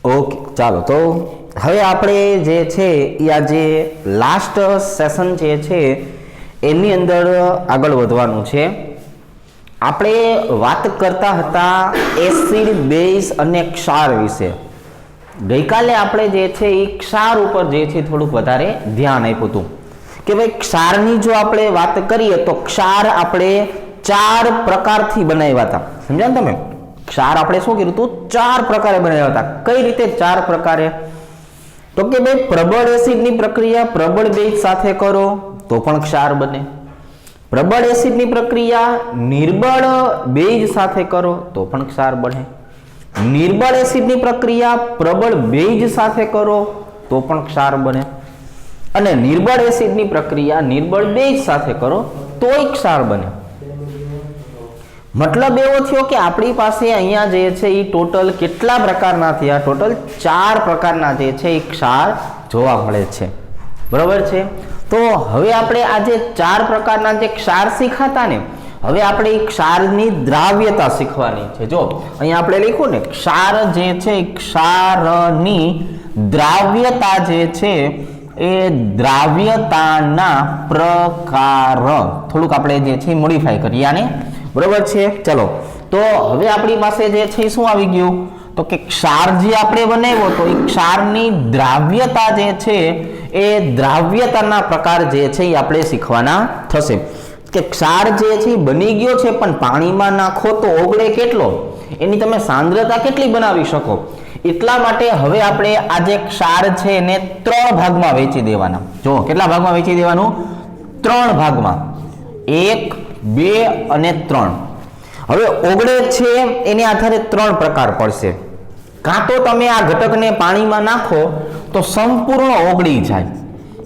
Okay, ચાલો તો હવે આપણે જે છે એ આજે લાસ્ટ સેશન જે છે એની અંદર આગળ વધવાનું છે. આપણે વાત કરતા હતા એસિડ, બેઝ અને ક્ષાર વિશે. ગઈકાલે આપણે જે છે એ ક્ષાર ઉપર જે છે થોડુંક વધારે ધ્યાન આપ્યું હતું કે ભાઈ ક્ષારની જો આપણે વાત કરીએ તો ક્ષાર આપણે 4 પ્રકારથી બનાવ્યા હતા. સમજ્યા ને તમે? ક્ષાર આપણે શું કર્યું હતું? 4 પ્રકારે બનાવ્યા હતા. કઈ રીતે 4 પ્રકારે? તો કે ભાઈ પ્રબળ એસિડની પ્રક્રિયા પ્રબળ બેઝ સાથે કરો તો પણ ક્ષાર બને. પ્રબળ એસિડની પ્રક્રિયા નિર્બળ બેઝ સાથે કરો તો પણ ક્ષાર બને. નિર્બળ એસિડની પ્રક્રિયા પ્રબળ બેઝ સાથે કરો તો પણ ક્ષાર બને. અને નિર્બળ એસિડની પ્રક્રિયા નિર્બળ બેઝ સાથે કરો તોય ક્ષાર બને. મતલબ એવો થયો કે આપણી પાસે અહીંયા જે છે એ ટોટલ કેટલા પ્રકારના થયા? ટોટલ 4 પ્રકારના જે છે એ ક્ષાર જોવા મળે છે. બરોબર છે? તો હવે આપણે આ જે 4 પ્રકારના જે ક્ષાર શીખાતા ને, હવે આપણે એ ક્ષારની દ્રાવ્યતા શીખવાની છે. જો અહીંયા આપણે લખ્યું ને ક્ષાર જે છે ક્ષારની દ્રાવ્યતા જે છે એ દ્રાવ્યતાના પ્રકાર. થોડુંક આપણે જે છે મોડિફાઈ કરીએ આને. બરોબર છે? ચલો તો હવે આપણી પાસે જે છે શું આવી ગયું? તો કે ક્ષાર જે આપણે બનાવ્યો તો એ ક્ષારની દ્રાવ્યતા જે છે એ દ્રાવ્યતાના પ્રકાર જે છે એ આપણે શીખવાના થશે. કે ક્ષાર જે છે બની ગયો છે પણ પાણીમાં નાખો તો ઓગળે કેટલો, એની તમે સાંદ્રતા કેટલી બનાવી શકો. એટલા માટે હવે આપણે આ જે ક્ષાર છે એને 3 ભાગમાં વહેંચી દેવાના. જો કેટલા ભાગમાં વહેંચી દેવાનું? 3 ભાગમાં. 1, 2 અને 3. હવે ઓગળે છે એની આધારે 3 પ્રકાર પડશે. કાં તો તમે આ ઘટકને પાણીમાં નાખો તો સંપૂર્ણ ઓગળી જાય.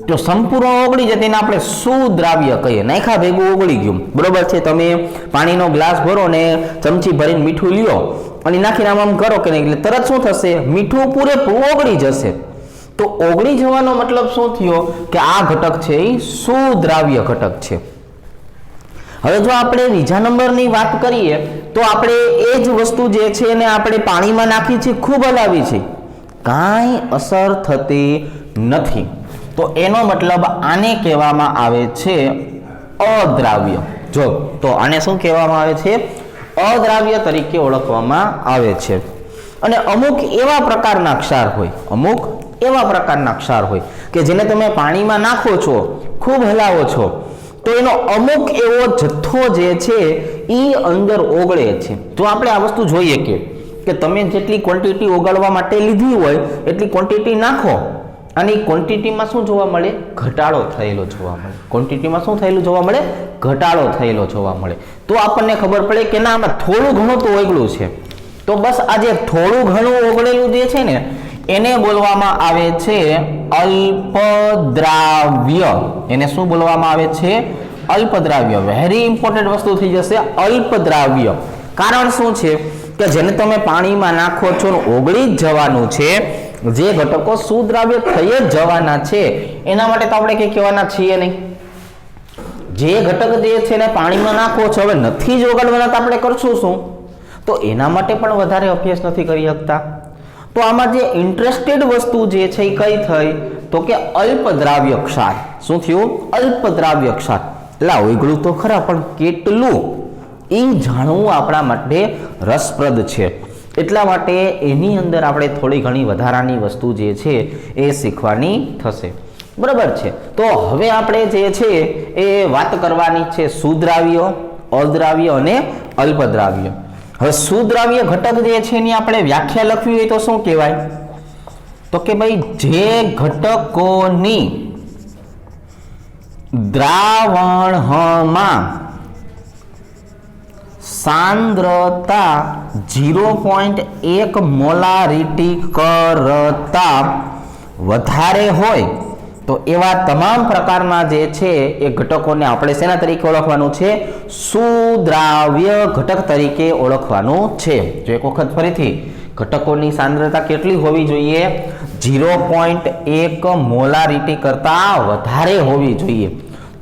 જો સંપૂર્ણ ઓગળી જાય તેને આપણે સુદ્રાવ્ય કહીએ. નાખ્યા ભેગું ઓગળી ગયું. બરોબર છે? તમે પાણીનો ગ્લાસ ભરો ને ચમચી ભરીને મીઠું લ્યો અને નાખીને આમ કરો કે નહીં, એટલે તરત શું થશે? મીઠું પૂરેપૂરું ઓગળી જશે. તો ઓગળી જવાનો મતલબ શું થયો? કે આ ઘટક છે એ સુદ્રાવ્ય ઘટક છે. હવે જો આપણે બીજા નંબરની વાત કરીએ તો આપણે એ જ વસ્તુ જે છે એને આપણે પાણીમાં નાખી છે, ખૂબ હલાવી છે, કાંઈ અસર થતી નથી. તો એનો મતલબ આને કહેવામાં આવે છે અદ્રાવ્ય. જો તો આને શું કહેવામાં આવે છે? અદ્રાવ્ય તરીકે ઓળખવામાં આવે છે. અને અમુક એવા પ્રકારના ક્ષાર હોય, અમુક એવા પ્રકારના ક્ષાર હોય કે જેને તમે પાણીમાં નાખો છો, ખૂબ હલાવો છો તો એનો અમુક એવો જથ્થો જે છે એ અંદર ઓગળે છે. જો આપણે આ વસ્તુ જોઈએ કે તમે જેટલી ક્વોન્ટિટી ઓગાળવા માટે લીધી હોય એટલી ક્વોન્ટિટી નાખો અને એ ક્વોન્ટિટીમાં શું જોવા મળે? ઘટાડો થયેલો જોવા મળે. ક્વોન્ટિટીમાં શું થયેલું જોવા મળે? ઘટાડો થયેલો જોવા મળે. તો આપણને ખબર પડે કે ના, આમાં થોડું ઘણું તો ઓગળ્યું છે. તો બસ આ જે થોડું ઘણું ઓગળેલું જે છે ને એને બોલવામાં આવે છે અલ્પદ્રાવ્ય. એને શું બોલવામાં આવે છે? અલ્પદ્રાવ્ય. વેરી ઇમ્પોર્ટન્ટ વસ્તુ થઈ જશે અલ્પદ્રાવ્ય. કારણ શું છે? કે જેને તમે પાણીમાં નાખો છો ને ઓગળી જ જવાનું છે, જે ઘટકો સુદ્રાવ્ય થઈ જ જવાના છે એના માટે તો આપણે કંઈ કહેવાના છીએ નહીં. જે ઘટક જે છે ને પાણીમાં નાખો છો હવે નથી જ ઓગળવાના તો આપણે કરશું શું? તો એના માટે પણ વધારે અભ્યાસ નથી કરી શકતા. તો આમાં જે ઇન્ટરેસ્ટેડ વસ્તુ જે છે એ કઈ થઈ? તો કે અલ્પદ્રાવ્ય ક્ષાર. શું થયું? અલ્પદ્રાવ્ય ક્ષાર. એટલે ઓગળું તો ખરા પણ કેટલું એ જાણવું આપણા માટે રસપ્રદ છે. એટલા માટે એની અંદર આપણે થોડી ઘણી વધારાની વસ્તુ જે છે એ શીખવાની થશે. બરાબર છે? તો હવે આપણે જે છે એ વાત કરવાની છે સુદ્રાવ્ય, અદ્રાવ્ય અને અલ્પદ્રાવ્ય. હવે સુદ્રાવ્ય ઘટક જે છે એની આપણે વ્યાખ્યા લખવી હોય તો શું કહેવાય? તો કે ભાઈ જે ઘટકોની દ્રાવણમાં સાંદ્રતા 0.1 મોલારિટી કરતા વધારે હોય તો એવા તમામ પ્રકારના જે છે એ ઘટકોને આપણે શેના તરીકે ઓળખવાનું છે? સુદ્રાવ્ય ઘટક તરીકે ઓળખવાનું છે. જો એક વખત ફરીથી, ઘટકોની સાંદ્રતા કેટલી હોવી જોઈએ? 0.1 મોલારિટી કરતા વધારે હોવી જોઈએ.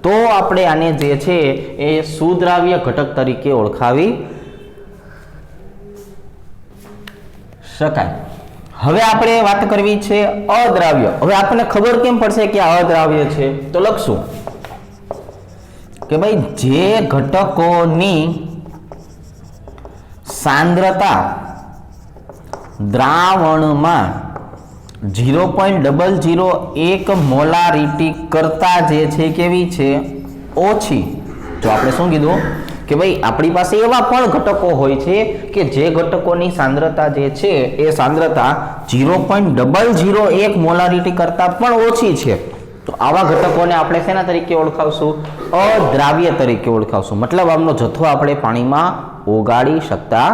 તો આપણે આને જે છે એ સુદ્રાવ્ય ઘટક તરીકે ઓળખાવી શકાય. હવે આપણે વાત કરવી છે અદ્રાવ્ય. હવે આપણને ખબર કેમ પડશે કે આ અદ્રાવ્ય છે? તો લખશું કે ભાઈ જે ઘટકોની સાંદ્રતા દ્રાવણમાં 0.001 મોલારિટી કરતા જે છે કેવી છે? ઓછી. તો આપણે શું કીધું કે ભાઈ આપણી પાસે એવા પણ ઘટકો હોય છે કે જે ઘટકોની સાંદ્રતા જે છે એ સાંદ્રતા 0.001 મોલારિટી કરતા પણ ઓછી છે. તો આવા ઘટકોને આપણે શેના તરીકે ઓળખાવશું? અદ્રાવ્ય તરીકે ઓળખાવશું. મતલબ આમનો જથ્થો આપણે પાણીમાં ઓગાળી શકતા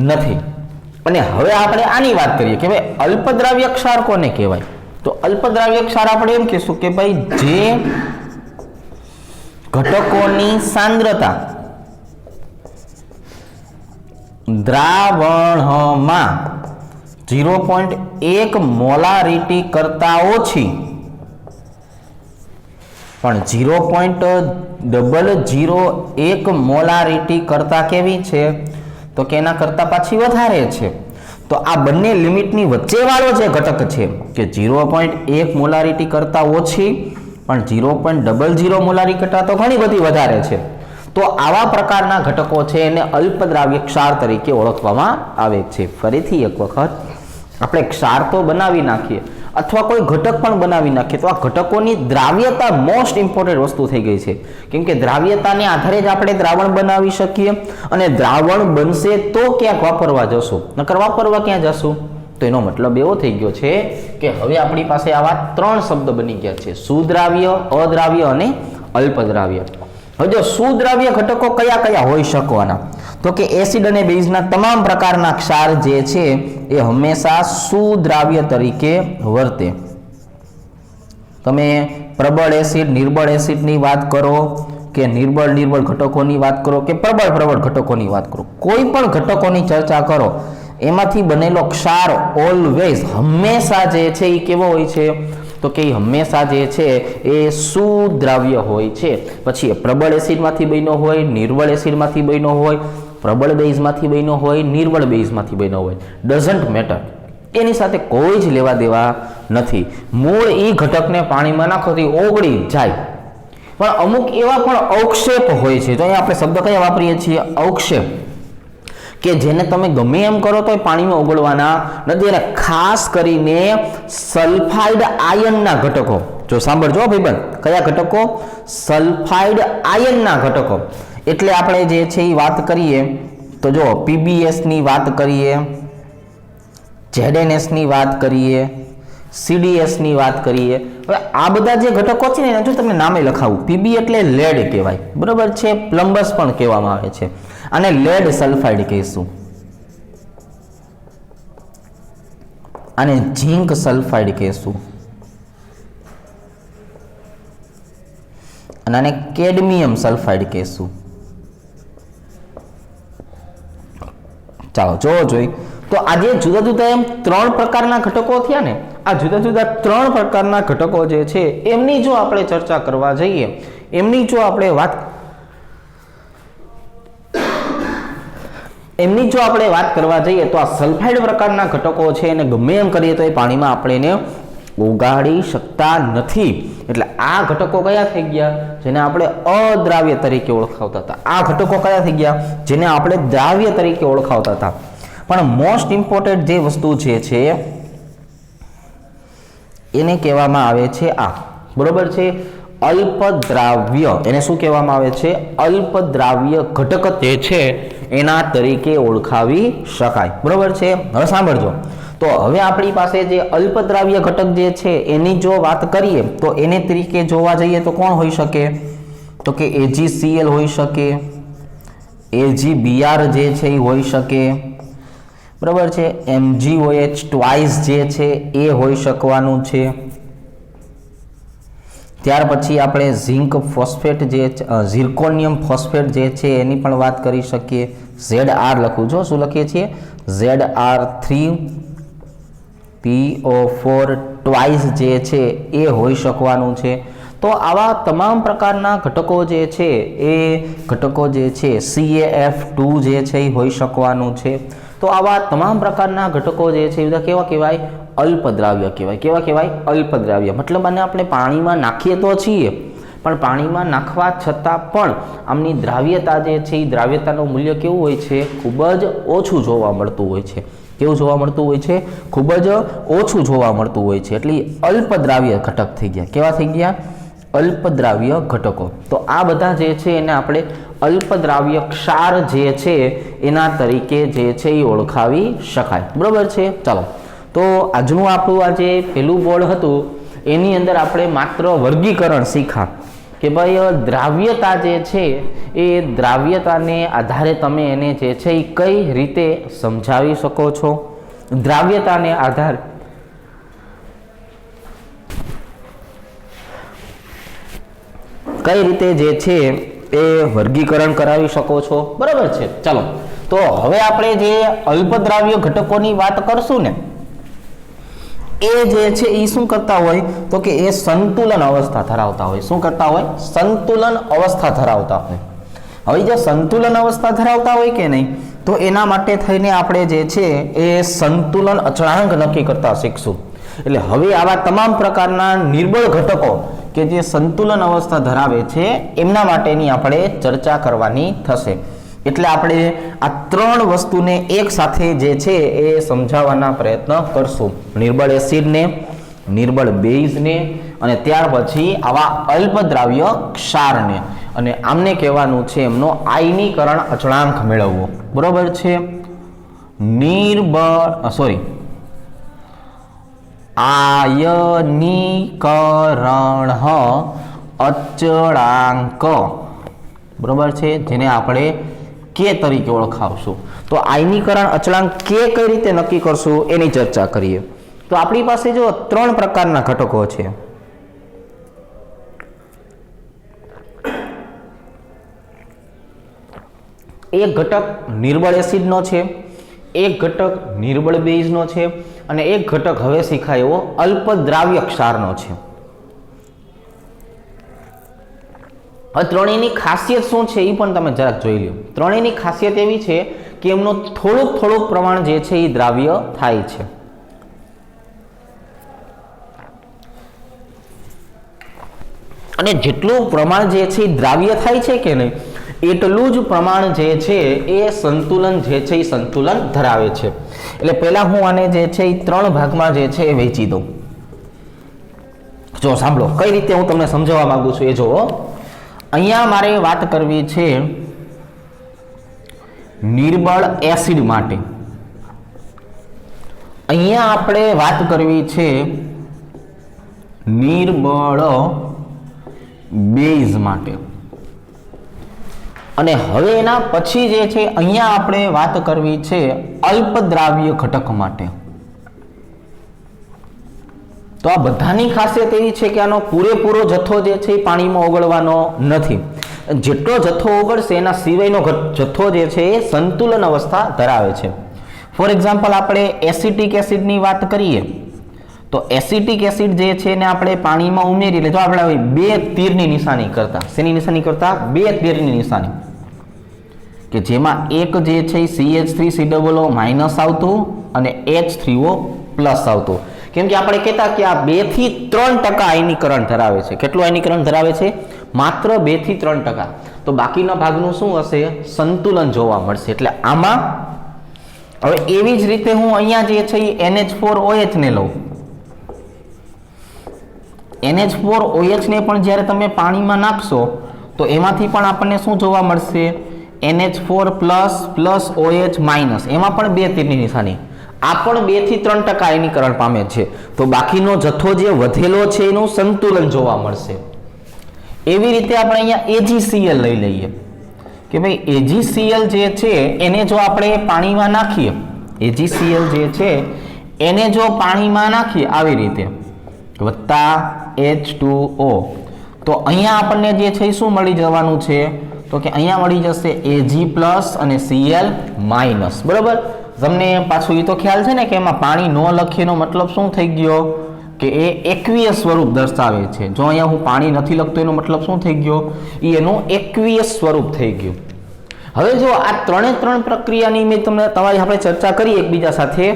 નથી. અને હવે આપણે આની વાત કરીએ કે ભાઈ અલ્પદ્રાવ્ય ક્ષાર કોને કહેવાય? તો અલ્પદ્રાવ્ય ક્ષાર આપણે એમ કહીશું કે ભાઈ જે ઘટકોની સાંદ્રતા દ્રાવણમાં 0.1 મોલારિટી કરતા ઓછી પણ 0.001 મોલારિટી કરતા કેવી છે? તો કે એના કરતા પાછી વધારે છે. તો આ બંને લિમિટની વચ્ચે વાળો જે ઘટક છે કે 0.1 મોલારિટી કરતા ઓછી પણ 0.00 મોલારિટી કરતા તો ઘણી બધી વધારે છે. તો આવા પ્રકારના ઘટકો છે એને અલ્પદ્રાવ્ય ક્ષાર તરીકે ઓળખવામાં આવે છે. ફરીથી એક વખત આપણે ક્ષાર તો બનાવી નાખીએ અથવા કોઈ ઘટક પણ બનાવી નાખીએ તો આ ઘટકોની દ્રાવ્યતા મોસ્ટ ઇમ્પોર્ટન્ટ વસ્તુ થઈ ગઈ છે. કેમ કે દ્રાવ્યતાને આધારે જ આપણે દ્રાવણ બનાવી શકીએ અને દ્રાવણ બનશે તો ક્યાંક વાપરવા જશું, નકર વાપરવા ક્યાં જશું? તો એનો મતલબ એવો થઈ ગયો છે કે હવે આપણી પાસે આવા 3 શબ્દ બની ગયા છે: સુદ્રાવ્ય, અદ્રાવ્ય અને અલ્પદ્રાવ્ય. હવે જો સુદ્રાવ્ય ઘટકો કયા કયા હોઈ શકવાના? તો કે એસિડ અને બેઝના તમામ પ્રકારના ક્ષાર જે છે એ હંમેશા સુદ્રાવ્ય તરીકે વર્તે. તમે પ્રબળ એસિડ, નિર્બળ એસિડની વાત કરો કે નિર્બળ ઘટકોની વાત કરો કે પ્રબળ ઘટકોની વાત કરો, કોઈ પણ ઘટકોની ચર્ચા કરો, એમાંથી બનેલો ક્ષાર ઓલવેઝ હંમેશા જે છે એ કેવો હોય છે? તો કે હંમેશા જે છે એ સુદ્રાવ્ય હોય છે. પછી એ પ્રબળ એસિડમાંથી બન્યો હોય, નિર્બળ એસિડમાંથી બન્યો હોય, પ્રબળ બેઝમાંથી બન્યો હોય, નિર્બળ બેઝમાંથી બન્યો હોય, ડઝન્ટ મેટર. એની સાથે કોઈ જ લેવા દેવા નથી. મૂળ એ ઘટકને પાણીમાં નાખોથી ઓગળી જાય. પણ અમુક એવા પણ અવક્ષેપ હોય છે. તો અહીંયા આપણે શબ્દ કયા વાપરીએ છીએ? અવક્ષેપ. કે જેને તમે ગમે એમ કરો તો પાણીમાં ઓગળવાના નથી. અને ખાસ કરીને સલ્ફાઇડ આયનના ઘટકો. જો સાંભળજો ભાઈબંધ, કયા ઘટકો? સલ્ફાઇડ આયનના ઘટકો. એટલે આપણે જે છે એ વાત કરીએ તો જો PbS ની વાત કરીએ, ZnS ની વાત કરીએ, CdS ની વાત કરીએ. હવે આ બધા જે ઘટકો છે ને એના જો તમને નામે લખાવું. Pb એટલે લેડ કહેવાય, બરોબર છે? પ્લમ્બસ પણ કહેવામાં આવે છે. અને લેડ સલ્ફાઇડ કહીશું, અને ઝિંક સલ્ફાઇડ કહીશું, અને આને કેડમિયમ સલ્ફાઇડ કહીશું. ચાલો જોઈ તો આજે જુદા જુદા એમ 3 પ્રકારના ઘટકો થયા ને. આ જુદા જુદા 3 પ્રકારના ઘટકો જે છે એમની જો આપણે ચર્ચા કરવા જઈએ, એમની જો આપણે વાત કરવા જઈએ તો આ સલ્ફાઇડ પ્રકારના ઘટકો છે એને ગમે એમ કરીએ તો એ પાણીમાં આપણે એને ઓગાળી શકતા નથી. એટલે આ ઘટકો કયા થઈ ગયા? જેને આપણે અદ્રાવ્ય તરીકે ઓળખાવતા હતા. આ ઘટકો કયા થઈ ગયા? જેને આપણે દ્રાવ્ય તરીકે ઓળખાવતા હતા. પણ મોસ્ટ ઇમ્પોર્ટન્ટ જે વસ્તુ જે છે એને કહેવામાં આવે છે આ, બરોબર છે? અલ્પદ્રાવ્ય. એને શું કહેવામાં આવે છે? અલ્પદ્રાવ્ય ઘટક તે છે એના તરીકે ઓળખાવી શકાય, બરોબર છે? હવે સાંભળજો. તો હવે આપણી પાસે જે અલ્પદ્રાવ્ય ઘટક જે છે એની જો વાત કરીએ તો એને તરીકે જોવા જઈએ તો કોણ હોઈ શકે? તો કે AgCl હોઈ શકે, AgBr જે છે એ હોઈ શકે, બરાબર છે? MgOH ટ્વાઇસ જે છે એ હોઈ શકવાનું છે. ત્યાર પછી આપણે ઝિંક ફોસ્ફેટ જે ઝિર્કોનિયમ ફોસ્ફેટ જે છે એની પણ વાત કરી શકીએ. ZR લખું છો, શું લખીએ છીએ? ZR3PO4 ટ્વાઇસ જે છે એ હોઈ શકવાનું છે. તો આવા તમામ પ્રકારના ઘટકો જે છે એ ઘટકો જે છે CaF2 જે છે એ હોઈ શકવાનું છે. તો આવા તમામ પ્રકારના ઘટકો જે છે એ બધા કેવા કહેવાય? અલ્પદ્રાવ્ય કહેવાય. કેવા કહેવાય? અલ્પદ્રાવ્ય. મતલબ આને આપણે પાણીમાં નાખીએ તો છીએ, પણ પાણીમાં નાખવા છતાં પણ આમની દ્રાવ્યતા જે છે એ દ્રાવ્યતાનું મૂલ્ય કેવું હોય છે? ખૂબ જ ઓછું જોવા મળતું હોય છે. કેવું જોવા મળતું હોય છે? ખૂબ જ ઓછું જોવા મળતું હોય છે. એટલે અલ્પદ્રાવ્ય ઘટક થઈ ગયા. કેવા થઈ ગયા? અલ્પદ્રાવ્ય ઘટકો. તો આ બધા જે છે એને આપણે અલ્પદ્રાવ્ય ક્ષાર જે છે એના તરીકે જે છે એ ઓળખાવી શકાય. બરોબર છે? ચાલો, તો આજનું આપણું આ જે પહેલું બોર્ડ હતું એની અંદર આપણે માત્ર વર્ગીકરણ શીખા કે ભાઈ દ્રાવ્યતા જે છે એ દ્રાવ્યતાને આધારે તમે એને જે છે એ કઈ રીતે સમજાવી શકો છો. દ્રાવ્યતાને આધારે કઈ રીતે જે છે એ વર્ગીકરણ કરાવી શકો છો. બરાબર છે? ચાલો, તો હવે આપણે જે અલ્પદ્રાવ્ય ઘટકોની વાત કરશું ને એ જે છે એ શું કરતા હોય તો કે એ સંતુલન અવસ્થા ધરાવતા હોય. શું કરતા હોય? સંતુલન અવસ્થા ધરાવતા હોય. હવે જે સંતુલન અવસ્થા ધરાવતા હોય કે નહીં, તો એના માટે થઈને આપણે જે છે એ સંતુલન અચળાંક નક્કી કરતા શીખશું. એટલે હવે આવા તમામ પ્રકારના નિર્બળ ઘટકો કે જે સંતુલન અવસ્થા ધરાવે છે એમના માટેની આપણે ચર્ચા કરવાની થશે. એટલે આપણે આ ત્રણ વસ્તુને એક સાથે જે છે એ સમજાવવાના પ્રયત્ન કરશું. નિર્બળ એસિડને, નિર્બળ બેઝને અને ત્યાર પછી આવા અલ્પદ્રાવ્ય ક્ષારને, અને આમને કહેવાનું છે એમનો આયનીકરણ અચળાંક મેળવવો. બરોબર છે? આયનીકરણ અચળાંક. બરોબર છે? જેને આપણે કે તરીકે ઓળખાવશું. તો આયનીકરણ અચળાંક કે કઈ રીતે નક્કી કરશું એની ચર્ચા કરીએ. તો આપણી પાસે જો ત્રણ પ્રકારના ઘટકો છે. એક ઘટક નિર્બળ એસિડનો છે, એક ઘટક નિર્બળ બેઝનો છે, અને એક ઘટક હવે શીખાય એવો અલ્પદ્રાવ્ય ક્ષારનો છે. હવે ત્રણેયની ખાસિયત શું છે એ પણ તમે જરાક જોઈ લો. ત્રણેયની ખાસિયત એવી છે કે એમનું થોડુંક પ્રમાણ જે છે એ દ્રાવ્ય થાય છે. અને જેટલું પ્રમાણ જે છે એ દ્રાવ્ય થાય છે કે નહીં, એટલું જ પ્રમાણ જે છે એ સંતુલન જે છે એ સંતુલન ધરાવે છે. એટલે પહેલા હું આને જે છે એ ત્રણ ભાગમાં જે છે એ વહેંચી દઉં. જો સાંભળો કઈ રીતે હું તમને સમજાવવા માંગુ છું એ જોવો. અહીંયા મારે વાત કરવી છે નિર્બળ એસિડ માટે, અહીંયા આપણે વાત કરવી છે નિર્બળ બેઝ માટે, અને હવે એના પછી જે છે અહીંયા આપણે વાત કરવી છે અલ્પદ્રાવ્ય ઘટક માટે. તો આ બધાની ખાસિયત એવી છે કે આનો પૂરેપૂરો જથ્થો જે છે એ પાણીમાં ઓગળવાનો નથી. જેટલો જથ્થો ઓગળશે એના સિવાયનો જથ્થો જે છે એ સંતુલન અવસ્થા ધરાવે છે. ફોર એક્ઝામ્પલ આપણે એસિટિક એસિડની વાત કરીએ તો એસિટિક એસિડ જે છે એને આપણે પાણીમાં ઉમેરી એટલે જો આપણે બે તીરની નિશાની કરતા, શેની નિશાની કરતા? બે તીરની નિશાની, કે જેમાં એક જે છે CH3COO માઇનસ આવતું અને H3O પ્લસ આવતું. કેમ કે આપણે કહેતા કે આ 2 થી 3% આયનીકરણ ધરાવે છે. કેટલું આયનીકરણ ધરાવે છે? માત્ર 2 થી 3%. તો બાકીના ભાગનું શું હશે? સંતુલન જોવા મળશે. એટલે આમાં હવે એવી જ રીતે હું અહીંયા જે છે NH4OH ને લઉં. NH4OH ને પણ જ્યારે તમે પાણીમાં નાખશો તો એમાંથી પણ આપણને શું જોવા મળશે? NH4 plus OH minus. એમાં પણ બે તીરની નિશાની. આ પણ 2 થી 3% આયનીકરણ પામે છે. તો બાકીનો જથ્થો જે વધેલો છે એનું સંતુલન જોવા મળશે. એવી રીતે આપણે અહીંયા AgCl લઈ લઈએ કે ભાઈ AgCl જે છે એને જો આપણે પાણીમાં નાખીએ, AgCl જે છે એને જો પાણીમાં નાખીએ આવી રીતે વત્તા H2O, તો અહીંયા આપણને જે છે શું મળી જવાનું છે? તો કે અહીંયા મળી જશે Ag પ્લસ અને Cl માઇનસ. બરોબર? તમને પાછું એ તો ખ્યાલ છે ને કે એમાં પાણી ન લખીએનો મતલબ શું થઈ ગયો કે એ એકવીય સ્વરૂપ દર્શાવે છે. જો અહીંયા હું પાણી નથી લખતો એનો મતલબ શું થઈ ગયો? એ એનું એકવીય સ્વરૂપ થઈ ગયું. હવે જો આ ત્રણે ત્રણ પ્રક્રિયાની મેં તમને તમારી આપણે ચર્ચા કરી એકબીજા સાથે,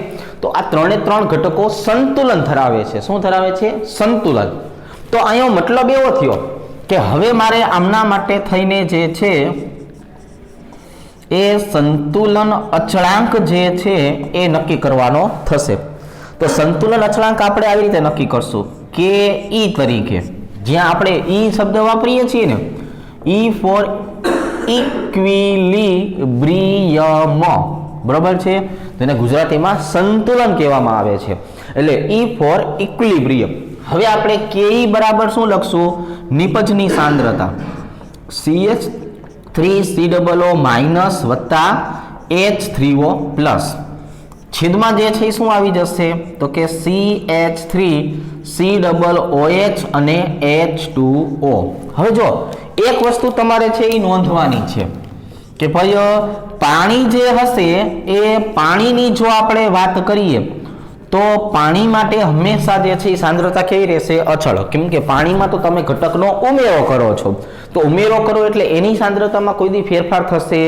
તો આ ત્રણે ત્રણ ઘટકો સંતુલન ધરાવે છે. શું ધરાવે છે? સંતુલન. તો અહીંયા મતલબ એવો થયો કે હવે મારે આમના માટે થઈને જે છે એ સંતુલન અચળાંક જે છે એ નક્કી કરવાનો થશે. તો સંતુલન અચળાંક આપણે આવી રીતે નક્કી કરશું કે ઈ તરીકે, જ્યાં આપણે ઈ શબ્દ વાપરીએ છીએ ને, ઈ ફોર ઇક્વિલિબ્રિયમ, બરાબર છે, તેને ગુજરાતીમાં સંતુલન કહેવામાં આવે છે. એટલે ઈ ફોર ઇક્વિલિબ્રિયમ. હવે આપણે કે બરાબર શું લખશું? નિપજની સાંદ્રતા CH3COO માઇનસ વત્તા H3O પ્લસ, છેદમાં જે છે શું આવી જશે? તો કે CH3COOH અને H2O. હવે જો એક વસ્તુ તમારે છે એ નોંધવાની છે કે ભાઈ પાણી જે હશે એ પાણીની જો આપણે વાત કરીએ તો પાણી માટે હંમેશા જે છે એ સાંદ્રતા કેવી રહેશે? અચળ. કેમ કે પાણીમાં તો તમે ઘટકનો ઉમેરો કરો છો, તો ઉમેરો કરો એટલે એની સાંદ્રતામાં કોઈ દી ફેરફાર થશે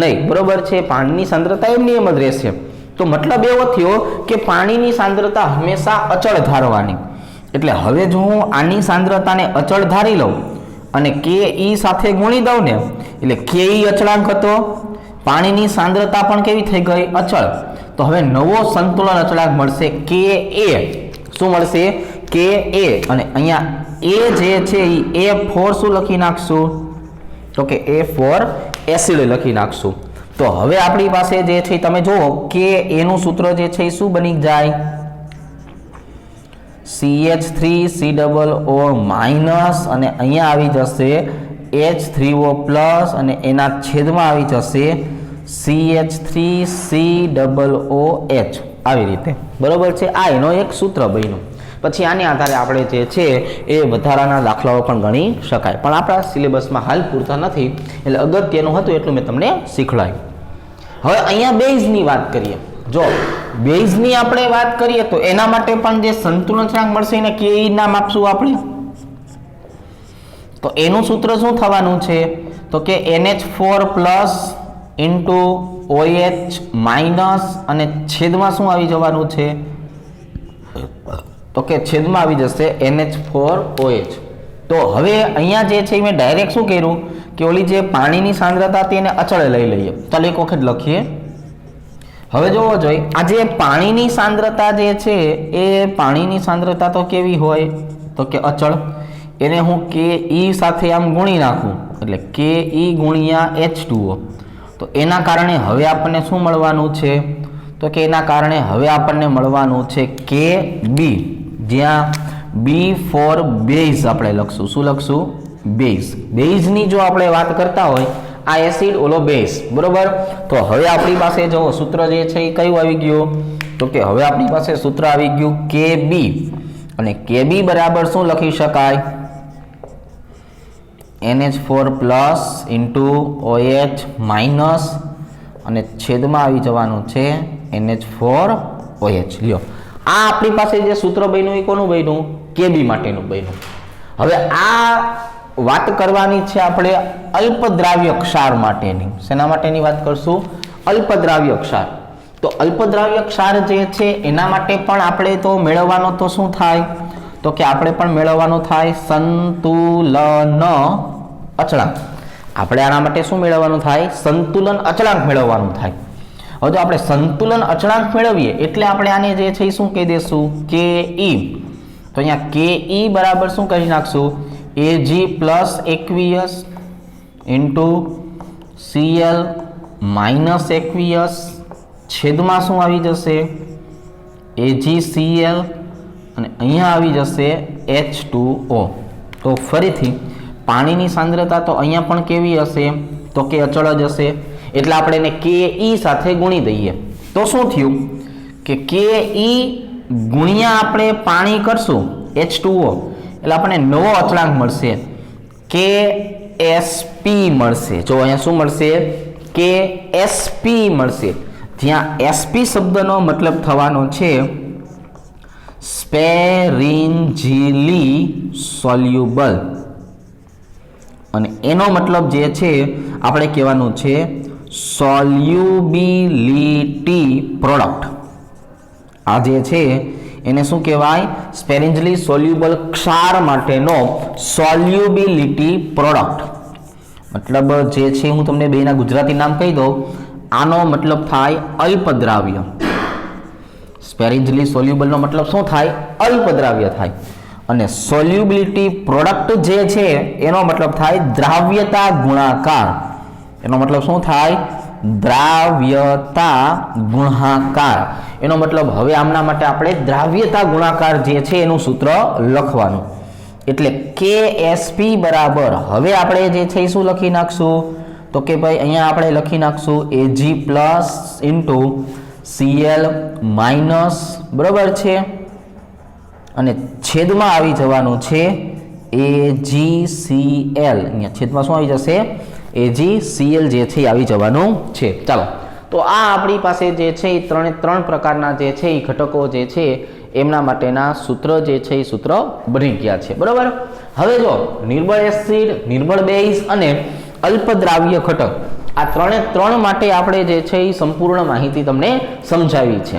નહીં, બરોબર છે. પાણીની સાંદ્રતા એમની એમ જ રહેશે. તો મતલબ એવો થયો કે પાણીની સાંદ્રતા હંમેશા અચળ ધારવાની. એટલે હવે જો હું આની સાંદ્રતાને અચળ ધારી લઉં અને કે ઈ સાથે ગુણી દઉં ને, એટલે કે ઈ અચળાંક હતો, પાણીની સાંદ્રતા પણ કેવી થઈ ગઈ? અચળ. તો હવે નવો સંતુલન અચળાંક મળશે કે એ. શું મળશે? કે એ. અને અહીંયા એ જે છે એ ફોર શું લખી નાખશું? તો કે એ ફોર એસિડ લખી નાખશું. તો હવે આપણી પાસે જે છે તમે જુઓ કે એનું સૂત્ર જે છે એ શું બની જાય? CH3COO માઇનસ અને અહીંયા આવી જશે H3O પ્લસ અને એના છેદમાં આવી જશે CH3COOH, આવી રીતે, બરોબર છે. આ એનો એક સૂત્ર બન્યું. પછી આને આધારે આપણે જે છે એ વધારાના દાખલાઓ પણ ગણી શકાય, પણ આપણા સિલેબસમાં હાલ પૂરતા નથી, એટલે અગત્યનું હતું એટલું મેં તમને શીખવાડ્યું. હવે અહીંયા બેઝની વાત કરીએ. જો બેઝની આપણે વાત કરીએ તો એના માટે પણ જે સંતુલન અચળાંક મળશે એને કે નામ આપશું આપણે. તો એનું સૂત્ર શું થવાનું છે? તો કે NH4 plus into OH minus અને છેદમાં શું આવી જવાનું છે? તો કે છેદમાં આવી જશે NH4OH. તો હવે અહીંયા જે છે મેં ડાયરેક્ટ શું કર્યું કે ઓલી જે પાણીની સાંદ્રતા હતી એને અચળ લઈ લઈએ. ચાલો એક વખત લખીએ. હવે જોવો જોઈએ આ જે પાણીની સાંદ્રતા જે છે એ પાણીની સાંદ્રતા તો કેવી હોય? તો કે અચળ. એને હું કે ઈ સાથે આમ ગુણી નાખું એટલે કે ઈ ગુણ્યા H2O. તો એના કારણે હવે આપણને શું મળવાનું છે? તો કે એના કારણે હવે આપણને મળવાનું છે કે બી, જ્યાં બી ફોર બેઝ આપણે લખશું. શું લખશું? બેઝ. બેઝની જો આપણે વાત કરતા હોય, આ એસિડ ઓલો બેઝ, બરોબર. તો હવે આપણી પાસે જો સૂત્ર જે છે એ કયું આવી ગયું? તો કે હવે આપણી પાસે સૂત્ર આવી ગયું કે બી. અને કે બી બરાબર શું લખી શકાય? NH4 plus into OH minus અને છેદમાં આવી જવાનું છે NH4OH. લ્યો, આ આપણી પાસે જે સૂત્ર બન્યું એ કોનું બન્યું? કે બી માટેનું બન્યું. હવે આ વાત કરવાની છે આપણે અલ્પદ્રાવ્ય ક્ષાર માટેની. શેના માટેની વાત કરશું? અલ્પદ્રાવ્ય ક્ષાર. તો અલ્પદ્રાવ્ય ક્ષાર જે છે એના માટે પણ આપણે તો મેળવવાનો તો શું થાય? તો કે આપણે પણ મેળવવાનું થાય સંતુલન અચળાંક. આપણે આના માટે શું મેળવવાનું થાય? સંતુલન અચળાંક મેળવવાનું થાય. હવે જો આપણે સંતુલન અચળાંક મેળવીએ એટલે આપણે આને જે છે એ શું કહી દેશું? કે ઈ. તો અહીંયા કે ઈ બરાબર શું કહી નાખશું? Ag plus aqueous into Cl minus aqueous છેદમાં શું આવી જશે? AgCl અને અહીંયા આવી જશે H2O. તો ફરીથી પાણીની સાંદ્રતા તો અહીંયા પણ કેવી હશે? તો કે અચળ જ હશે. એટલે આપણે એને કે ઈ સાથે ગુણી દઈએ. તો શું થયું કે કે ઈ ગુણ્યા આપણે પાણી કરશું H2O એટલે આપણને નવો અચળાંક મળશે કે SP મળશે. જો અહીંયા શું મળશે? કે SP મળશે, જ્યાં SP શબ્દનો મતલબ થવાનો છે સ્પેરિન્જલી સોલ્યુબલ, અને એનો મતલબ જે છે આપણે કહેવાનું છે સોલ્યુબિલિટી પ્રોડક્ટ. આ જે છે એને શું કહેવાય? સ્પેરિન્જલી સોલ્યુબલ ક્ષાર માટેનો સોલ્યુબિલિટી પ્રોડક્ટ. મતલબ જે છે હું તમને બેના ગુજરાતી નામ કહી દઉં. આનો મતલબ થાય અલ્પદ્રાવ્ય. સ્પેરિન્જલી સોલ્યુબલનો મતલબ શું થાય? અલ્પદ્રાવ્ય થાય. અને સોલ્યુબિલિટી પ્રોડક્ટ જે છે એનો મતલબ થાય દ્રાવ્યતા ગુણાકાર. એનો મતલબ શું થાય? દ્રાવ્યતા ગુણાકાર. એનો મતલબ હવે આમના માટે આપણે દ્રાવ્યતા ગુણાકાર જે છે એનું સૂત્ર લખવાનું. એટલે KSP બરાબર હવે આપણે જે છે એ શું લખી નાખશું? તો કે ભાઈ અહીંયા આપણે લખી નાખશું Ag plus into Cl minus, બરાબર છે, અને છેદમાં આવી જવાનું છે AgCl. અહીંયા છેદમાં શું આવી જશે? AgCl જે છે એ આવી જવાનું છે. ચાલો, તો આ આપણી પાસે જે છે એ ત્રણ પ્રકારના જે છે એ ઘટકો જે છે એમના માટેના સૂત્ર જે છે એ સૂત્ર બની ગયા છે, બરાબર. હવે જો નિર્બળ એસિડ, નિર્બળ બેઝ અને અલ્પદ્રાવ્ય ઘટક, આ ત્રણ માટે આપણે જે છે એ સંપૂર્ણ માહિતી તમને સમજાવી છે.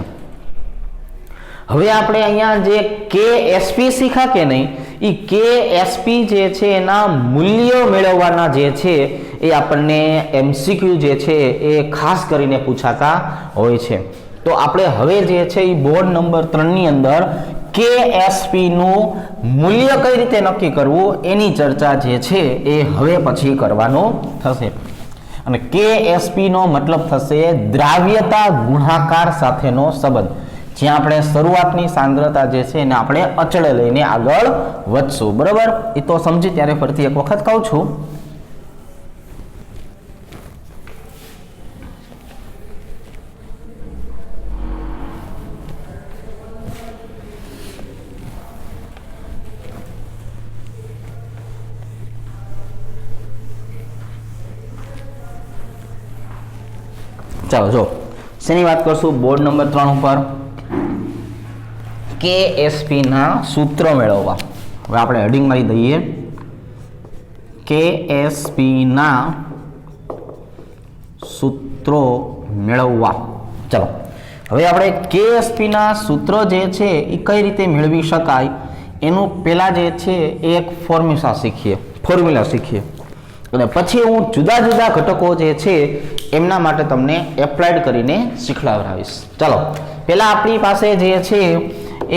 હવે આપણે અહીંયા જે KSP શીખા કે નહીં, એ KSP જે છે એના મૂલ્યો મેળવવાના જે છે એ આપણને MCQ જે છે એ ખાસ કરીને પૂછાતા હોય છે. તો આપણે હવે જે છે એ બોર્ડ નંબર 3 ની અંદર KSP નું મૂલ્ય કઈ રીતે નક્કી કરવું એની ચર્ચા જે છે એ હવે પછી કરવાનું થશે. અને KSP નો મતલબ થશે દ્રાવ્યતા ગુણાકાર સાથેનો સંબંધ, જ્યાં આપણે શરૂઆતની સાંદ્રતા જે છે એને આપણે અચળ લઈને આગળ વધશું, બરાબર. એ તો સમજી ત્યારે ફરીથી એક વખત કહું છું. ચાલો જો શેની વાત કરશું? બોર્ડ નંબર 3 ઉપર KSP ના સૂત્ર મેળવવા. હવે આપણે હેડિંગ મારી દઈએ KSP ના સૂત્રો મેળવવા. ચાલો હવે આપણે KSP ના સૂત્ર જે છે એ કઈ રીતે મેળવી શકાય એનું પહેલા જે છે એક ફોર્મ્યુલા શીખીએ, અને પછી હું જુદા જુદા ઘટકો જે છે એમના માટે તમને એપ્લાઇડ કરીને શીખવાડીશ. ચાલો પહેલા આપણી પાસે જે છે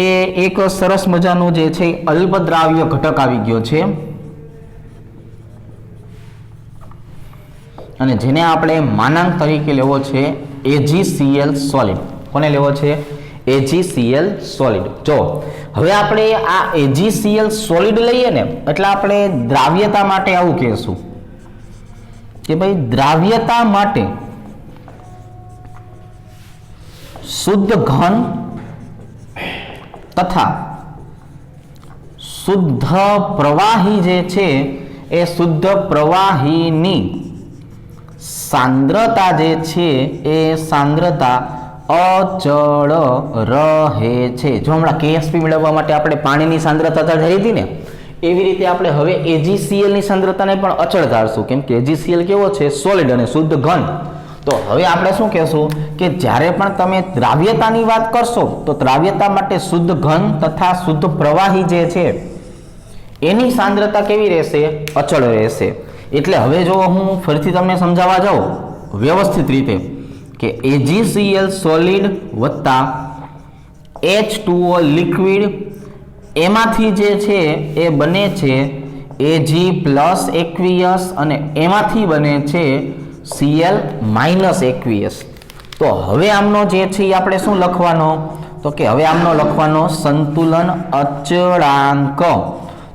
એ એક સરસ મજાનું જે છે અલ્પદ્રાવ્ય ઘટક આવી ગયો છે, અને જેને આપણે માનાંક તરીકે લેવો છે AgCl સોલિડ. કોને લેવો છે? AgCl solid. જો હવે આપણે આ AgCl સોલિડ લઈએ ને એટલે આપણે દ્રાવ્યતા માટે આવું કહેશું કે ભાઈ દ્રાવ્યતા માટે શુદ્ધ ઘન તથા શુદ્ધ પ્રવાહી જે છે એ શુદ્ધ પ્રવાહીની સાંદ્રતા જે છે એ સાંદ્રતા અચળ રહે છે. જો હમણાં KSP મેળવવા માટે આપણે પાણીની સાંદ્રતા ધારી હતી ને, એવી રીતે આપણે હવે AgCl ની સાંદ્રતાને પણ અચળ ધારશું, કેમ કે AgCl કેવો છે? સોલિડ અને શુદ્ધ ઘન. તો હવે આપણે શું કહેશું કે જ્યારે પણ તમે દ્રાવ્યતાની વાત કરશો તો દ્રાવ્યતા માટે શુદ્ધ ઘન તથા શુદ્ધ પ્રવાહી જે છે એની સાંદ્રતા કેવી રહેશે? અચળ રહેશે. એટલે હવે જો હું ફરીથી તમને સમજાવવા જાઉં વ્યવસ્થિત રીતે કે AgCl સોલિડ વત્તા H2O લિક્વિડ, એમાંથી જે છે એ બને છે Ag પ્લસ એક્વિયસ, અને એમાંથી બને છે Cl માઇનસ એક્વિયસ. તો હવે આમનો જે છે એ આપણે શું લખવાનો? તો કે હવે આમનો લખવાનો સંતુલન અચળાંક.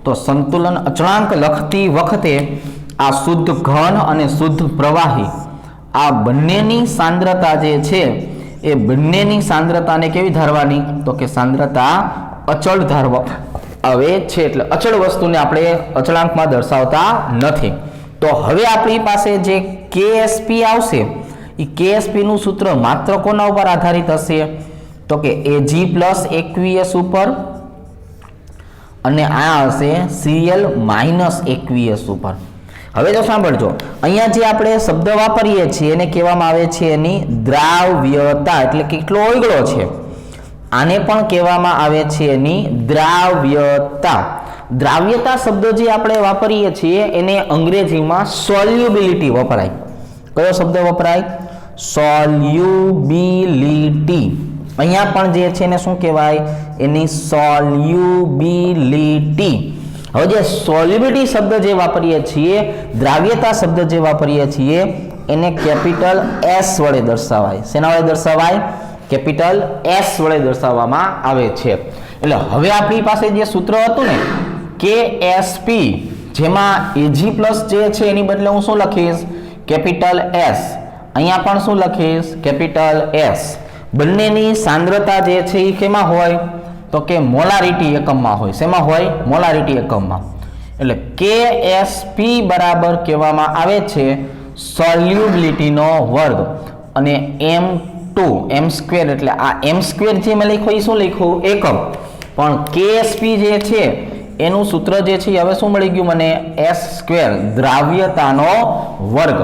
તો સંતુલન અચળાંક લખતી વખતે આ શુદ્ધ ઘન અને શુદ્ધ પ્રવાહી આ બંનેની સાંદ્રતા જે છે એ બંનેની સાંદ્રતાને કેવી ધારવાની? તો કે સાંદ્રતા અચળ ધારવા આવે છે. એટલે અચળ વસ્તુને આપણે અચળાંકમાં દર્શાવતા નથી. તો હવે આપણી પાસે જે KSP આવશે એ KSP નું સૂત્ર માત્ર કોના ઉપર આધારિત હશે? તો કે Ag પ્લસ એક્વિયસ ઉપર અને આ હશે Cl-aqueous ઉપર। હવે તો સાંભળજો, અહીંયા જે આપણે શબ્દ વાપરીએ છીએ એને કહેવામાં આવે છે એની દ્રાવ્યતા, એટલે કેટલો ઓગળો છે, આને પણ કહેવામાં આવે છે એની દ્રાવ્યતા। દ્રાવ્યતા શબ્દ જે આપણે વાપરીએ છીએ એને અંગ્રેજીમાં સોલ્યુબિલિટી વપરાય। કયો શબ્દ વપરાય? સોલ્યુબિલિટી। અહીંયા પણ જે છે એને શું કહેવાય? એની સોલ્યુબિલિટી। હવે જે સોલ્યુબિલિટી શબ્દ જે વાપરીએ છીએ, દ્રાવ્યતા શબ્દ જે વાપરીએ છીએ, એને કેપિટલ S વડે દર્શાવાય। શેના વડે દર્શાવાય? કેપિટલ S વડે દર્શાવવામાં આવે છે। એટલે હવે આપણી પાસે જે સૂત્ર હતું ને KSP, જેમાં Ag+ જે છે એની બદલે હું શું લખીશ? Capital S। અહીંયા પણ શું લખીશ? Capital S। બંનેની સાંદ્રતા જે છે એ કેમાં હોય? તો કે મોલારિટી એકમમાં હોય। શેમાં હોય? મોલારિટી એકમમાં। એટલે KSP બરાબર કહેવામાં આવે છે સોલ્યુબિલિટીનો વર્ગ, અને m2 m², એટલે આ m² જે મેં લખ્યું એ શું લખ્યું? એકમ। પણ KSP જે છે એનું સૂત્ર જે છે હવે શું મળી ગયું મને? S², દ્રાવ્યતાનો વર્ગ।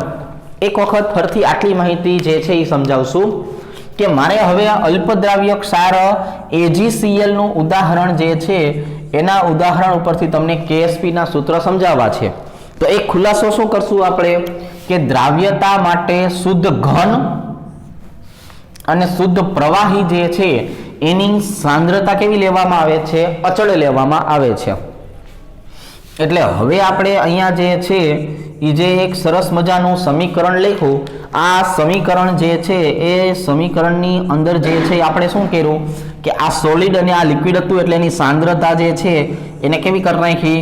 એક વખત ફરીથી આટલી માહિતી જે છે એ સમજાવશું કે મારે હવે અલ્પદ્રાવ્ય ક્ષાર AgCl નું ઉદાહરણ જે છે એના ઉદાહરણ ઉપરથી તમને KSP ના સૂત્ર સમજાવવા છે। તો એક ખુલાસો શું કરશું આપણે કે દ્રાવ્યતા માટે શુદ્ધ ઘન અને શુદ્ધ પ્રવાહી જે છે એની સાંદ્રતા કેવી લેવામાં આવે છે? અચળ લેવામાં આવે છે। એટલે હવે આપણે અહીંયા જે છે એ જે એક સરસ મજાનું સમીકરણ લખ્યું, આ સમીકરણ જે છે એ સમીકરણની અંદર જે છે આપણે શું કર્યું કે આ સોલિડ અને આ લિક્વિડ હતું એટલે એની સાંદ્રતા જે છે એને કેવી કરી નાખી?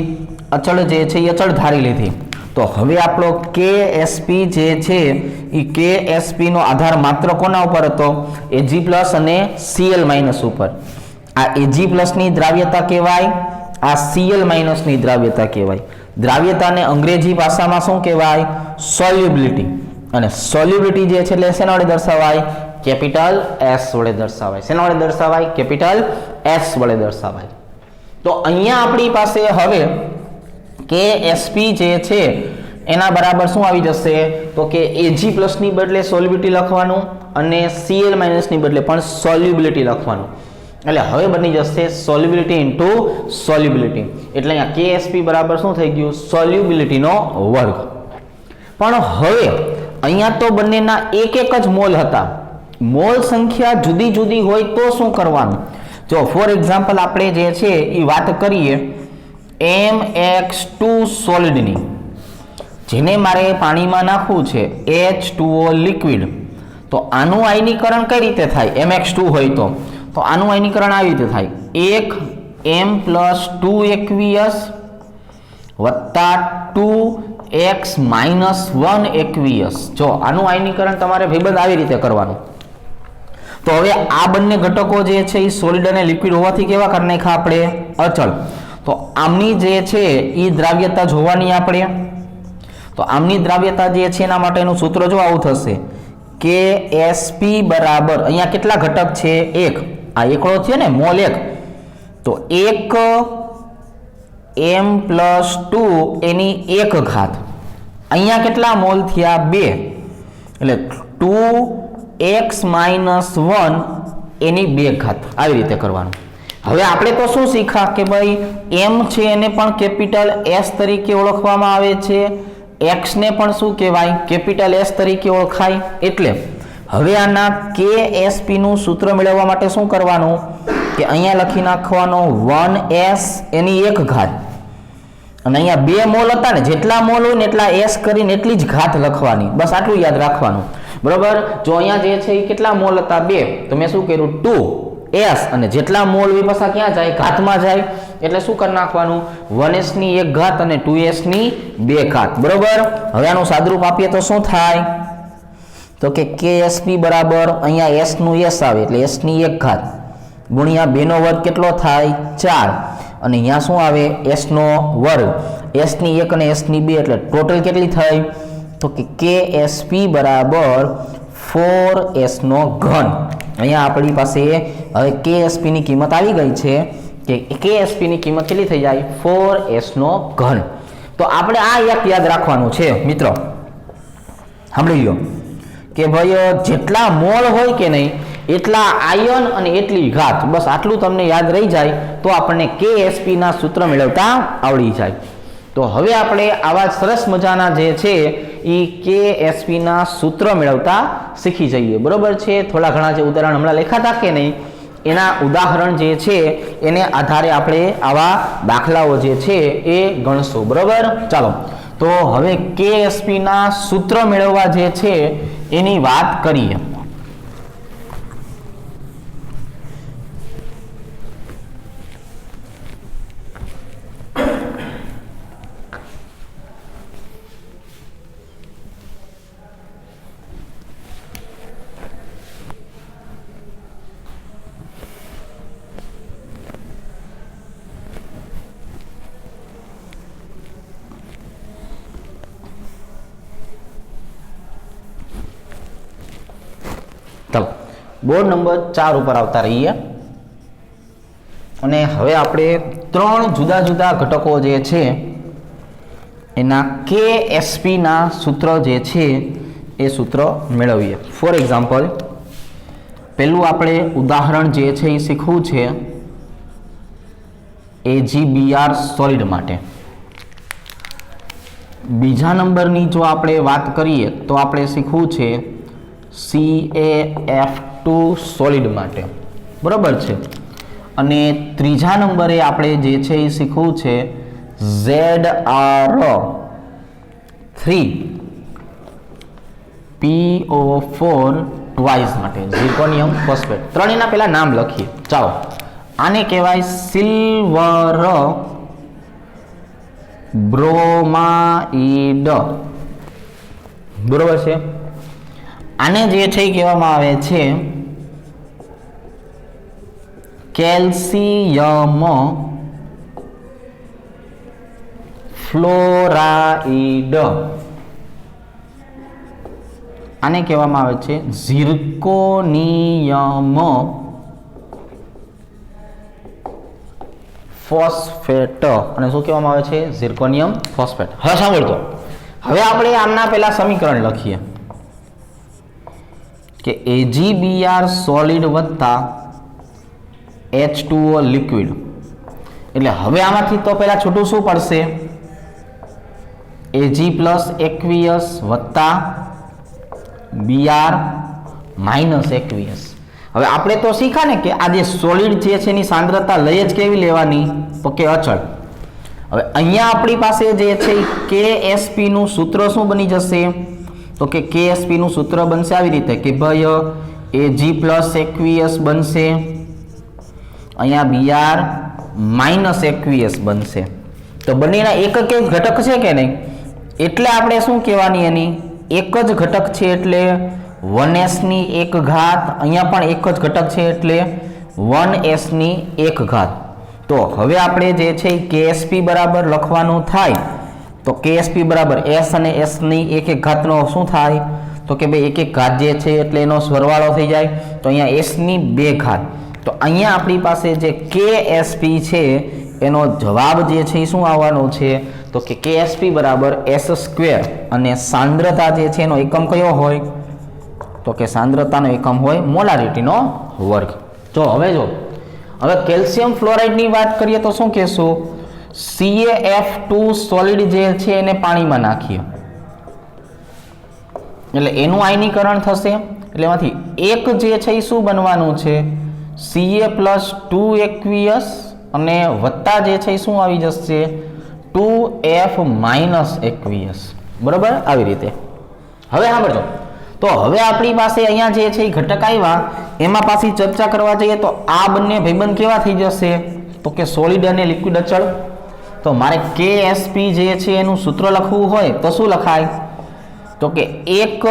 અચળ જે છે એ અચળ ધારી લીધી। તો હવે આપણો KSP જે છે એ KSP નો આધાર માત્ર કોના ઉપર હતો? Ag+ અને Cl- ઉપર। આ Ag+ ની દ્રાવ્યતા કહેવાય, આ Cl- ની દ્રાવ્યતા કહેવાય। દ્રાવ્યતાને અંગ્રેજી ભાષામાં શું કહેવાય? સોલ્યુબિલિટી। અને સોલ્યુબિલિટી જે છે એટલે શેના વડે દર્શાવાય? કેપિટલ S વડે દર્શાવાય। શેના વડે દર્શાવાય? કેપિટલ S વડે દર્શાવાય। તો અહીંયા આપણી પાસે હવે KSP જે છે એના બરાબર શું આવી જશે? તો કે Ag+ ની બદલે સોલ્યુબિલિટી લખવાનું અને Cl- ની બદલે પણ સોલ્યુબિલિટી લખવાનું। એટલે હવે બની જશે સોલ્યુબિલિટી ઇન્ટુ સોલ્યુબિલિટી। એટલે અહીંયા KSP બરાબર શું થઈ ગયું? સોલ્યુબિલિટીનો વર્ગ। પણ હવે અહીંયા તો બંનેના એક જ મોલ હતા। મોલ સંખ્યા જુદી જુદી હોય તો શું કરવાનું? જો ફોર એક્ઝામ્પલ આપણે જે છે એ વાત કરીએ MX2 સોલિડની, જેને મારે પાણીમાં નાખવું છે H2O લિક્વિડ, તો આનું આયનીકરણ કઈ રીતે થાય? MX2 હોય તો આનું આયનીકરણ આવી રીતે થાય, 1m+2 aqueous વત્તા 2x-1 aqueous। જો આનું આયનીકરણ તમારે ભાઈબંધ આવી રીતે કરવાનું। તો હવે આ બંને ઘટકો જે છે એ સોલિડ અને લિક્વિડ હોવાથી કેવા કરી નાખ્યા આપણે? અચળ। તો આમની જે છે એ દ્રાવ્યતા જોવાની આપણે। તો આમની દ્રાવ્યતા જે છે એના માટેનું સૂત્ર જો આવું થશે, KSP બરાબર અહીંયા કેટલા ઘટક છે? 1। આ એકડો છે ને, મોલ 1, તો 1m+2 એની 1 ઘાત। અહીંયા કેટલા મોલ થયા? 2, એટલે 2x-1 એની 2 ઘાત। આવી રીતે કરવાનું। હવે આપણે તો શું શીખ્યા કે ભાઈ m છે એને પણ કેપિટલ S તરીકે ઓળખવામાં આવે છે, x ને પણ શું કહેવાય? કેપિટલ S તરીકે ઓળખાય। એટલે હવે આના KSP નું સૂત્ર મેળવવા માટે શું કરવાનું કે અહીંયા લખી નાખવાનો 1s એની 1 ઘાત, અને અહીંયા 2 મોલ હતા ને, જેટલા મોલ હોય ને એટલા s કરીને એટલી જ ઘાત લખવાની। બસ આટલું યાદ રાખવાનું, બરોબર? જો અહીંયા જે છે એ કેટલા મોલ હતા? 2, તો મેં શું કર્યું? 2s, અને જેટલા મોલ હોય પાછા ક્યાં જાય? ઘાતમાં જાય। એટલે શું કરી નાખવાનું? 1s ની 1 ઘાત અને 2s ની 2 ઘાત, બરોબર? હવે આનું સાદરૂપ આપીએ તો શું થાય? તો કે KSP બરાબર અહીંયા s નું s આવે એટલે s ની 1 ઘાત ગુણ્યા 2 નો વર્ગ કેટલો થાય? 4, અને અહીંયા શું આવે? s નો વર્ગ, s ની 1 અને s ની 2 એટલે ટોટલ કેટલી થઈ? તો કે KSP બરાબર 4s નો ઘન। અહીંયા આપણી પાસે હવે KSP ની કિંમત આવી ગઈ છે કે KSP ની કિંમત કેટલી થઈ જાય 4S નો ઘન। તો આપણે આ એક યાદ રાખવાનું છે મિત્રો, સાંભળી લો કે ભાઈ જેટલા મોલ હોય કે નહીં એટલા આયન અને એટલી ઘાત, બસ આટલું તમને યાદ રહી જાય તો આપણને KSP ના સૂત્ર મેળવતા આવડી જાય। તો હવે આપણે આવા સરસ મજાના જે છે એ KSP ના સૂત્ર મેળવતા શીખી જઈએ, બરોબર છે। થોડા ઘણા જે ઉદાહરણ હમણાં લખાતા કે નહીં એના ઉદાહરણ જે છે એને આધારે આપણે આવા દાખલાઓ જે છે એ ગણશું, બરોબર। ચાલો તો હવે KSP ના સૂત્ર મેળવવા જે છે એની વાત કરીએ। ચાલો બોર્ડ નંબર 4 ઉપર આવતા રહીએ અને હવે આપણે 3 જુદા જુદા ઘટકો જે છે એના KSP ના સૂત્ર જે છે એ સૂત્ર મેળવીએ। ફોર એક્ઝામ્પલ પહેલું આપણે ઉદાહરણ જે છે એ શીખવું છે AgBr સોલિડ માટે। બીજા નંબરની જો આપણે વાત કરીએ તો આપણે શીખવું છે CaF2 સોલિડ માટે, બરોબર છે। અને ત્રીજા નંબરે આપણે જે છે એ શીખવું છે ZR3PO4 ટ્વાઇસ માટે, ઝિર્કોનિયમ ફોસ્ફેટ। ત્રણેયના પહેલા નામ લખીએ। ચાલો આને કહેવાય સિલ્વર બ્રોમાઇડ, બરોબર છે। આને જે છે એ કહેવામાં આવે છે કેલ્શિયમ ફ્લોરાઇડ, આને કહેવામાં આવે છે ઝિર્કોનિયમ ફોસ્ફેટ, અને શું કહેવામાં આવે છે ઝિર્કોનિયમ ફોસ્ફેટ। હવે સાંભળતો, હવે આપણે આમના પહેલા સમીકરણ લખીએ કે AgBr સોલિડ વત્તા H2O લિક્વિડ, એટલે હવે આમાંથી તો પહેલા છૂટું શું પડશે Ag પ્લસ એક્વિયસ વત્તા Br માઇનસ એક્વિયસ। હવે આપણે તો શીખા ને કે આ જે સોલિડ જે છે એની સાંદ્રતા લઈ જ કેવી લેવાની તો કે અચળ। હવે અહીંયા આપણી પાસે જે છે KSP નું સૂત્ર શું બની જશે તો કે KSP નું સૂત્ર બનશે આવી રીતે કે ભાઈ Ag પ્લસ એક્વિયસ બનશે, અહીંયા Br માઇનસ એક્વિયસ બનશે। તો બંનેના એક જ ઘટક છે કે નહીં, એટલે આપણે શું કહેવાની એની એક જ ઘટક છે એટલે 1s ની 1 ઘાત, અહીંયા પણ એક જ ઘટક છે એટલે 1s ની 1 ઘાત। તો હવે આપણે જે છે KSP બરાબર લખવાનું થાય તો KSP બરાબર s અને s ની 1 ઘાતનો શું થાય તો કે ભાઈ 1 ઘાત જે છે એટલે એનો સરવાળો થઈ જાય, તો અહીંયા s ની 2 ઘાત। તો અહીંયા આપણી પાસે જે KSP છે એનો જવાબ જે છે એ શું આવવાનો છે તો કે KSP બરાબર s² અને સાંદ્રતા જે છે એનો એકમ કયો હોય તો કે સાંદ્રતાનો એકમ હોય મોલારિટીનો વર્ગ। જો હવે કેલ્શિયમ ફ્લોરાઇડની વાત કરીએ તો શું કહેશું CaF2 સોલિડ જે છે એને પાણીમાં નાખીએ એટલે એનું આયનીકરણ થશે, એટલે એમાંથી એક જે છે એ શું બનવાનું છે Ca+2 એક્વિયસ અને વત્તા જે છે એ શું આવી જશે 2F માઇનસ એક્વિયસ, બરોબર આવી રીતે। હવે સાંભળજો, તો હવે આપણી પાસે અહીંયા જે છે એ ઘટક આવ્યા એમાં પાછી ચર્ચા કરવા જઈએ તો આ બંને ભાઈબંધ કેવા થઈ જશે તો કે સોલિડ અને લિક્વિડ અચળ। તો મારે KSP જે છે એનું સૂત્ર લખવું હોય તો શું લખાય તો કે 1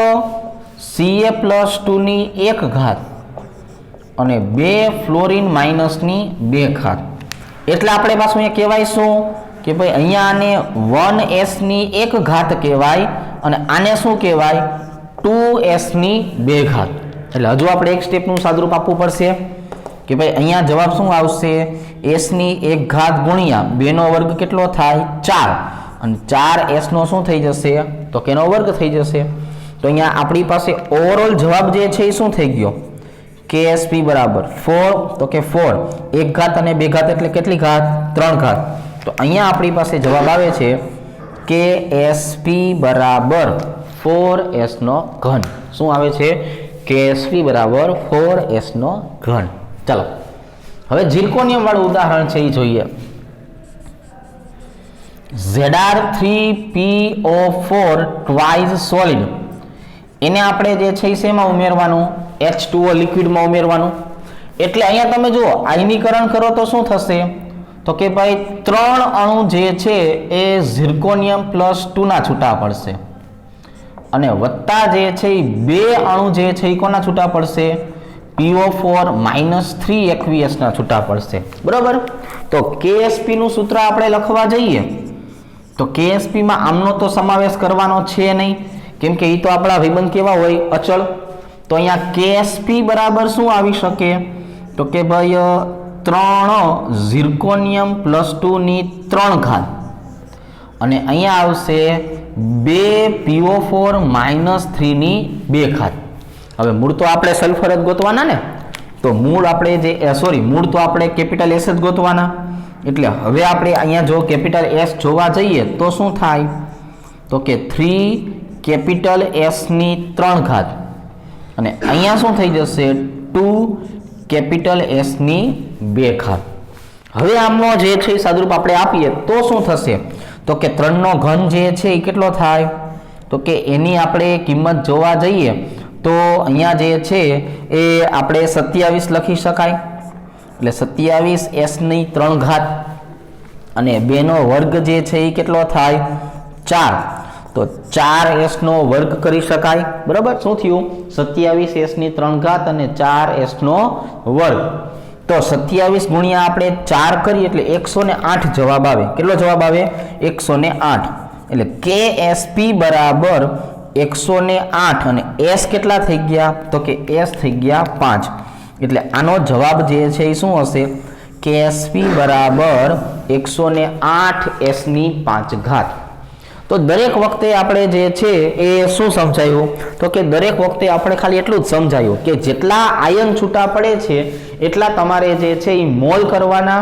Ca+2 ની 1 ઘાત અને 2 ફ્લોરિન માઇનસની 2 ઘાત, એટલે આપણે પાછું અહીંયા કહેવાય શું કે ભાઈ અહીંયા આને 1s ની 1 ઘાત કહેવાય અને આને શું કહેવાય 2s ની 2 ઘાત। એટલે હજુ આપણે એક સ્ટેપનું સાદુરૂપ આપવું પડશે કે ભાઈ અહીંયા જવાબ શું આવશે s ની 1 ઘાત ગુણ્યા 2 નો વર્ગ કેટલો થાય 4 અને 4s નો શું થઈ જશે તો કે નો વર્ગ થઈ જશે। તો અહીંયા આપણી પાસે ઓવરઓલ જવાબ જે છે એ શું થઈ ગયો KSP બરાબર 4 તો કે 4 1 ઘાત અને 2 ઘાત એટલે કેટલી ઘાત 3 ઘાત। તો અહીંયા આપણી પાસે જવાબ આવે છે KSP બરાબર 4s નો ઘન। શું આવે છે KSP બરાબર 4s નો ઘન। ચાલો હવે ઝિર્કોનિયમ વાળું ઉદાહરણ છે એ જોઈએ। Zr3PO4 ટ્વાઇસ સોલિડ એને આપણે જે છે શેમાં ઉમેરવાનું H2O લિક્વિડમાં ઉમેરવાનું। એટલે અહીંયા તમે જુઓ આયનીકરણ કરો તો શું થશે તો કે ભાઈ 3 અણુ જે છે એ ઝિર્કોનિયમ +2 ના છૂટા પડશે અને વત્તા જે છે એ 2 અણુ જે છે એ કોના છૂટા પડશે PO4 -3 aqueous ના છૂટા પડશે બરાબર। તો KSP નું સૂત્ર આપણે લખવા જઈએ તો KSP માં આમનો તો સમાવેશ કરવાનો છે નહીં કેમ કે એ તો આપણા વિબંધ કેવા હોય અચળ। તો અહીંયા KSP બરાબર શું આવી શકે તો કે ભાઈ 3 ઝિર્કોનિયમ +2 ની 3 ઘાત અને અહીંયા આવશે 2 PO4 -3 ની 2 ઘાત। હવે મૂળ તો આપણે સલ્ફર જ ગોતવાના ને તો મૂળ આપણે જે મૂળ તો આપણે કેપિટલ S જ ગોતવાના। એટલે હવે આપણે અહીંયા જો કેપિટલ S જોવા જઈએ તો શું થાય તો કે 3 કેપિટલ S ની 3 ઘાત અને અહીંયા શું થઈ જશે 2 કેપિટલ S ની 2 ઘાત। હવે આમનો જે છે સાદુરૂપ આપણે આપીએ તો શું થશે તો કે 3 નો ઘન જે છે એ કેટલો થાય તો કે એની આપણે કિંમત જોવા જઈએ તો અહીંયા જે છે એ આપણે 27 લખી શકાય। એટલે 27s ની 3 ઘાત અને 2 નો વર્ગ જે છે એ કેટલો થાય 4 તો 4s નો વર્ગ કરી શકાય બરાબર। શું થયું 27s ની 3 ઘાત અને 4s નો વર્ગ। તો 27 ગુણ્યા આપણે 4 કરીએ એટલે 108 જવાબ આવે। કેટલો જવાબ આવે 108। એટલે KSP બરાબર 108 અને S કેટલા થઈ ગયા તો કે S થઈ ગયા 5। એટલે આનો જવાબ જે છે એ શું હશે KSP બરાબર 108s ની 5 ઘાત। તો દરેક વખતે આપણે જે છે એ શું સમજાયું તો કે દરેક વખતે આપણે ખાલી એટલું જ સમજાયું કે જેટલા આયન છૂટા પડે છે એટલા તમારે જે છે એ મોલ કરવાના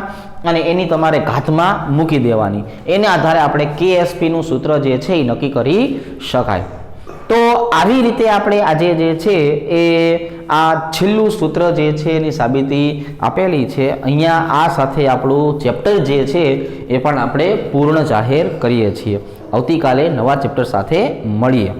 અને એની તમારે ઘાતમાં મૂકી દેવાની। એને આધારે આપણે KSP નું સૂત્ર જે છે એ નક્કી કરી શકાય। તો આવી રીતે આપણે આજે જે છે એ આ છેલ્લું સૂત્ર જે છે એની સાબિતી આપેલી છે। અહીંયા આ સાથે આપણું ચેપ્ટર જે છે એ પણ આપણે પૂર્ણ જાહેર કરીએ છીએ। આવતીકાલે નવા ચેપ્ટર સાથે મળીએ।